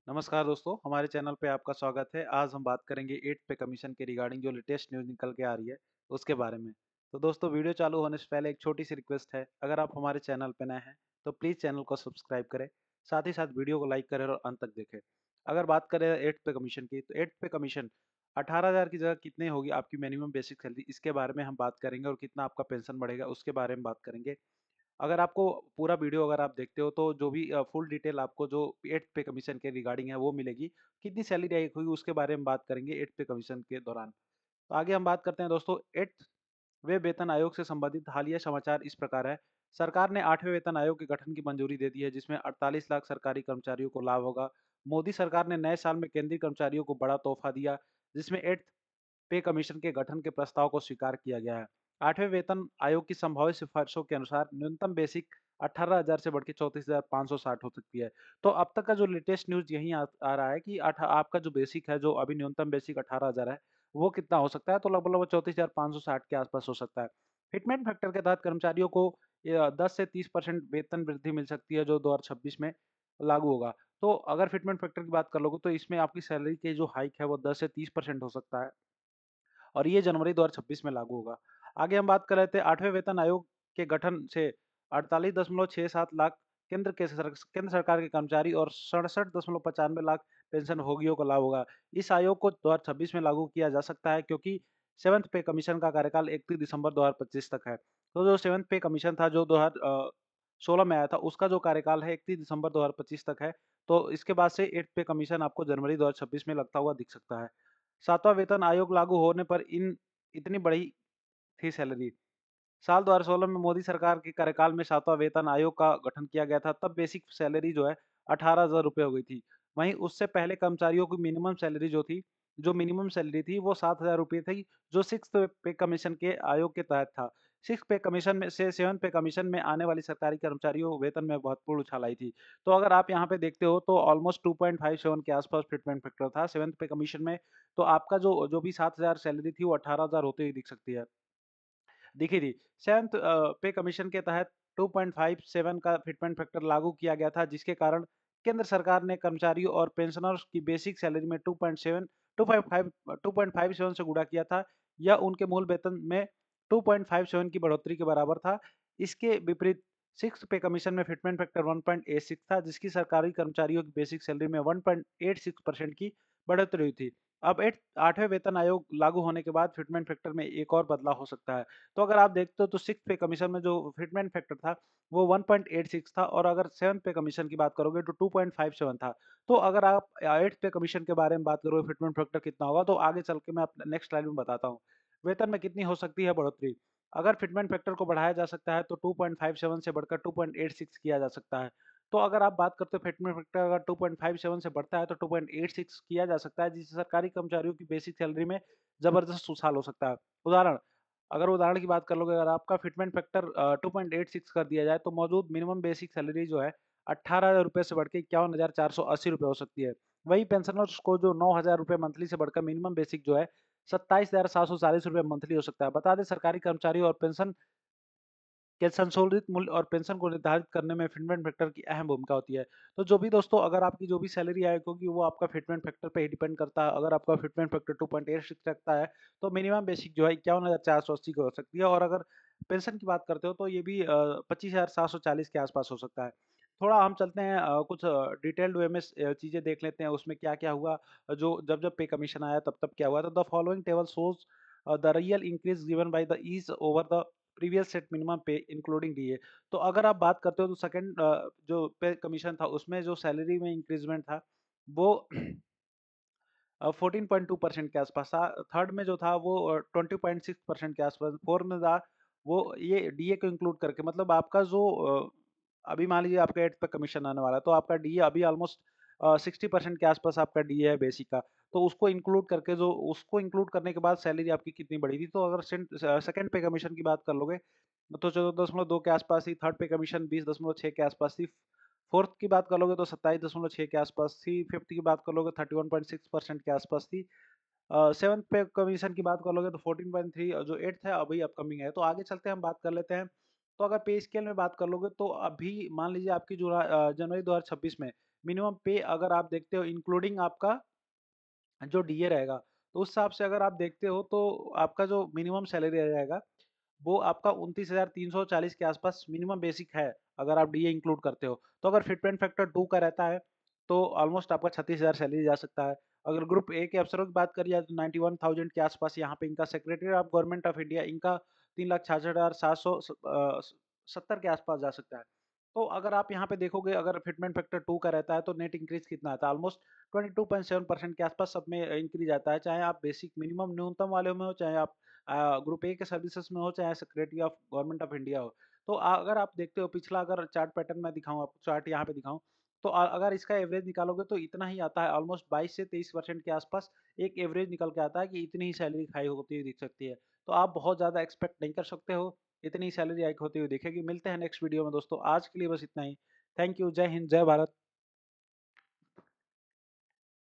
नमस्कार दोस्तों, हमारे चैनल पे आपका स्वागत है। आज हम बात करेंगे 8th पे कमीशन के रिगार्डिंग जो लेटेस्ट न्यूज़ निकल के आ रही है, उसके बारे में। तो दोस्तों वीडियो चालू होने से पहले एक छोटी-सी रिक्वेस्ट है, अगर आप हमारे चैनल पे नए हैं, तो प्लीज़ चैनल को सब्सक्राइब करें, साथ ही साथ वीडियो को लाइक करें और अंत तक देखें। अगर बात करें 8th पे कमीशन की, तो 8th पे कमीशन 18,000 की जगह कितनी होगी आपकी मिनिमम बेसिक सैलरी, इसके बारे में हम बात करेंगे और कितना आपका पेंशन बढ़ेगा, उसके बारे में बात करेंगे। अगर आपको पूरा वीडियो अगर आप देखते हो तो जो भी फुल डिटेल आपको जो 8th पे कमीशन के रिगार्डिंग है वो मिलेगी। कितनी सैलरी हाइक हुई उसके बारे में बात करेंगे 8th पे कमीशन के दौरान। तो आगे हम बात करते हैं दोस्तों 8th वे वेतन आयोग से संबंधित हालिया समाचार इस प्रकार है। सरकार ने 8वें वेतन आयोग के गठन की मंजूरी दे दी है जिसमें 48 लाख सरकारी कर्मचारियों को लाभ होगा। मोदी सरकार ने नए साल में केंद्रीय कर्मचारियों को बड़ा तोहफा दिया जिसमें 8th पे कमीशन के गठन के प्रस्ताव को स्वीकार किया गया है। 8वें वेतन आयोग की संभावित सिफारिशों के अनुसार न्यूनतम बेसिक 18,000 से बढ़ के 34,560 हो सकती है। तो अब तक का जो लेटेस्ट न्यूज़ यही आ रहा है कि आपका जो बेसिक है, जो अभी न्यूनतम बेसिक 18,000 है, वो कितना हो सकता है? तो लगभग-लगभग 34,560 के आसपास हो सकता है। फिटमेंट फैक्टर के तहत कर्मचारियों को 10 से 30% वेतन वृद्धि मिल सकती है, जो 2026 में लागू होगा। तो अगर फिटमेंट फैक्टर की बात कर लोगे, तो इसमें आपकी सैलरी की जो हाइक है, वो 10 से 30% हो सकता है। और ये जनवरी 2026 में लागू होगा। आगे हम बात कर रहे थे 8वें वेतन आयोग के गठन से 48.67 लाख केंद्र सरकार के कर्मचारी और 67.95 लाख पेंशनभोगियों को लाभ होगा। इस आयोग को 2026 में लागू किया जा सकता है क्योंकि 7th पे कमीशन का कार्यकाल 31 दिसंबर 2025 तक है। तो जो 7th पे कमीशन था जो 2016 में आया था, उसका जो कार्यकाल है 31 दिसंबर 2025 तक है। तो इसके बाद से 8th पे कमीशन आपको जनवरी 2026 में लगता हुआ दिख सकता है। 7वां वेतन आयोग लागू होने पर इतनी बढ़ी थी सैलरी। साल 2016 में मोदी सरकार के कार्यकाल में 7वां वेतन आयोग का गठन किया गया था, तब बेसिक सैलरी जो है 18,000 रुपए हो गई थी। वहीं उससे पहले कर्मचारियों की मिनिमम सैलरी जो मिनिमम सैलरी थी वो 7,000 रुपए थी, जो 6th पे कमीशन के आयोग के तहत था। 6th पे कमीशन में से 7th पे कमीशन में आने वाली सरकारी कर्मचारियों वेतन में महत्वपूर्ण उछाल आई थी। तो अगर आप यहाँ पे देखते हो तो ऑलमोस्ट 2.57 के आसपास फिटमेंट फैक्टर था 7th पे कमीशन में, तो आपका जो जो भी 7,000 सैलरी थी वो 18,000 होते हुए दिख सकती है। दिखी थी। 7th पे कमीशन के तहत 2.57 का फिटमेंट फैक्टर लागू किया गया था, जिसके कारण केंद्र सरकार ने कर्मचारियों और पेंशनर्स की बेसिक सैलरी में 2.57 से गुणा किया था। यह उनके मूल वेतन में 2.57 की बढ़ोतरी के बराबर था। इसके विपरीत 6th पे कमीशन में फिटमेंट फैक्टर 1.86 था, जिसकी सरकारी कर्मचारियों की बेसिक सैलरी में 1.86% की बढ़ोतरी हुई थी। अब 8वें वेतन आयोग लागू होने के बाद फिटमेंट फैक्टर में एक और बदलाव हो सकता है। तो अगर आप देखते हो तो 6th पे कमीशन में जो फिटमेंट फैक्टर था, वो 1.86 था और अगर 7th पे कमीशन की बात करोगे तो 2.57 था। तो अगर आप 8th पे कमीशन के बारे में बात करोगे फिटमेंट फैक्टर कितना होगा, तो आगे चल के मैं नेक्स्ट स्लाइड में बताता हूँ। वेतन में कितनी हो सकती है बढ़ोतरी? अगर फिटमेंट फैक्टर को बढ़ाया जा सकता है तो 2.57 से बढ़कर 2.86 किया जा सकता है। तो अगर आप बात करते हो फिटमेंट फैक्टर अगर 2.57 से बढ़ता है तो 2.86 किया जा सकता है, जिससे सरकारी कर्मचारियों की बेसिक सैलरी में जबरदस्त उछाल हो सकता है। उदाहरण उदाहरण की बात कर लोगे, अगर आपका फिटमेंट फैक्टर 2.86 कर दिया जाए तो मौजूद मिनिमम बेसिक सैलरी जो है 18,000 रुपए से बढ़ के 51,480 रुपए हो सकती है। वहीं पेंशनर्स को जो 9,000 रुपए मंथली से बढ़कर मिनिमम बेसिक जो है 27,740 रुपए मंथली हो सकता है। बता दें सरकारी कर्मचारी और पेंशन के संशोधित मूल्य और पेंशन को निर्धारित करने में फिटमेंट फैक्टर की अहम भूमिका होती है। तो जो भी दोस्तों अगर आपकी जो भी सैलरी आय होगी वो आपका फिटमेंट फैक्टर पे ही डिपेंड करता है। अगर आपका फिटमेंट फैक्टर 2.86 रखता है तो मिनिमम बेसिक जो है 51,480 की हो सकती है और अगर पेंशन की बात करते हो तो ये भी 25,740 के आसपास हो सकता है। थोड़ा हम चलते हैं कुछ डिटेल्ड वे में चीज़ें देख लेते हैं उसमें क्या-क्या हुआ जो जब-जब पे कमीशन आया तब-तब क्या हुआ। तो the following table shows the real increase given by the ease over the previous set minimum पे इंक्लूडिंग डीए। तो अगर आप बात करते हो तो सेकंड जो पे कमीशन था उसमें जो सैलरी में इंक्रीज़मेंट था वो 14.2% के आसपास था। थर्ड में जो था वो 20.6% के आसपास। फोर्थ में था वो ये डीए को इंक्लूड करके मतलब आपका जो अभी मान लीजिए आपका 8th पे कमीशन आने वाला है तो आपका डीए अभी ऑलमोस्ट 60% के आसपास आपका डीए है बेसिक का। तो उसको इंक्लूड करने के बाद सैलरी आपकी कितनी बढ़ी थी। तो अगर सेकंड पे कमीशन की बात कर लोगे तो 14.2 के आसपास थी। थर्ड पे कमीशन 20.6 के आसपास थी। फोर्थ की बात कर लोगे तो 27.6 के आसपास थी। फिफ्थ की बात कर लोगे 31.6% के आसपास थी। सेवंथ पे कमीशन की बात कर लोगे तो 14.3 और जो एट्थ है अभी अपकमिंग है। तो आगे चलते हैं हम बात कर लेते हैं। तो अगर पे स्केल में बात कर लोगे तो अभी मान लीजिए आपकी जनवरी 2026 में मिनिमम पे अगर आप देखते हो इंक्लूडिंग आपका जो डीए रहेगा, तो उस हिसाब से अगर आप देखते हो तो आपका जो मिनिमम सैलरी रहेगा, वो आपका 29,340 के आसपास मिनिमम बेसिक है, अगर आप डीए इंक्लूड करते हो। तो अगर फिटमेंट फैक्टर 2 का रहता है, तो ऑलमोस्ट आपका 36,000 सैलरी जा सकता है। अगर ग्रुप ए के अफसरों की बात करी जाए तो 91,000 के आसपास यहाँ पे इनका secretary of government of India इनका 3,66,770 के आसपास जा सकता है। तो अगर आप यहाँ पे देखोगे अगर फिटमेंट फैक्टर 2 का रहता है तो नेट इंक्रीज़ कितना आता है? ऑलमोस्ट 22.7% के आसपास सब में इंक्रीज़ आता है, चाहे आप बेसिक मिनिमम न्यूनतम वाले में हो, चाहे आप ग्रुप ए के सर्विसेज़ में हो, चाहे secretary of government of India हो। तो अगर आप देखते हो पिछला अगर चार्ट पैटर्न मैं दिखाऊँ आपको चार्ट यहाँ पे दिखाऊँ, तो अगर इसका एवरेज निकालोगे तो इतना ही आता है ऑलमोस्ट 22 से 23% के आसपास एक एवरेज निकल के आता है कि इतनी ही सैलरी हाई होती हुई दिख सकती है। तो आप बहुत ज़्यादा एक्सपेक्ट नहीं कर सकते हो, इतनी सैलरी हाइक होती हुई दिखेगी। मिलते हैं नेक्स्ट वीडियो में दोस्तों, आज के लिए बस इतना ही। थैंक यू, जय हिंद, जय भारत।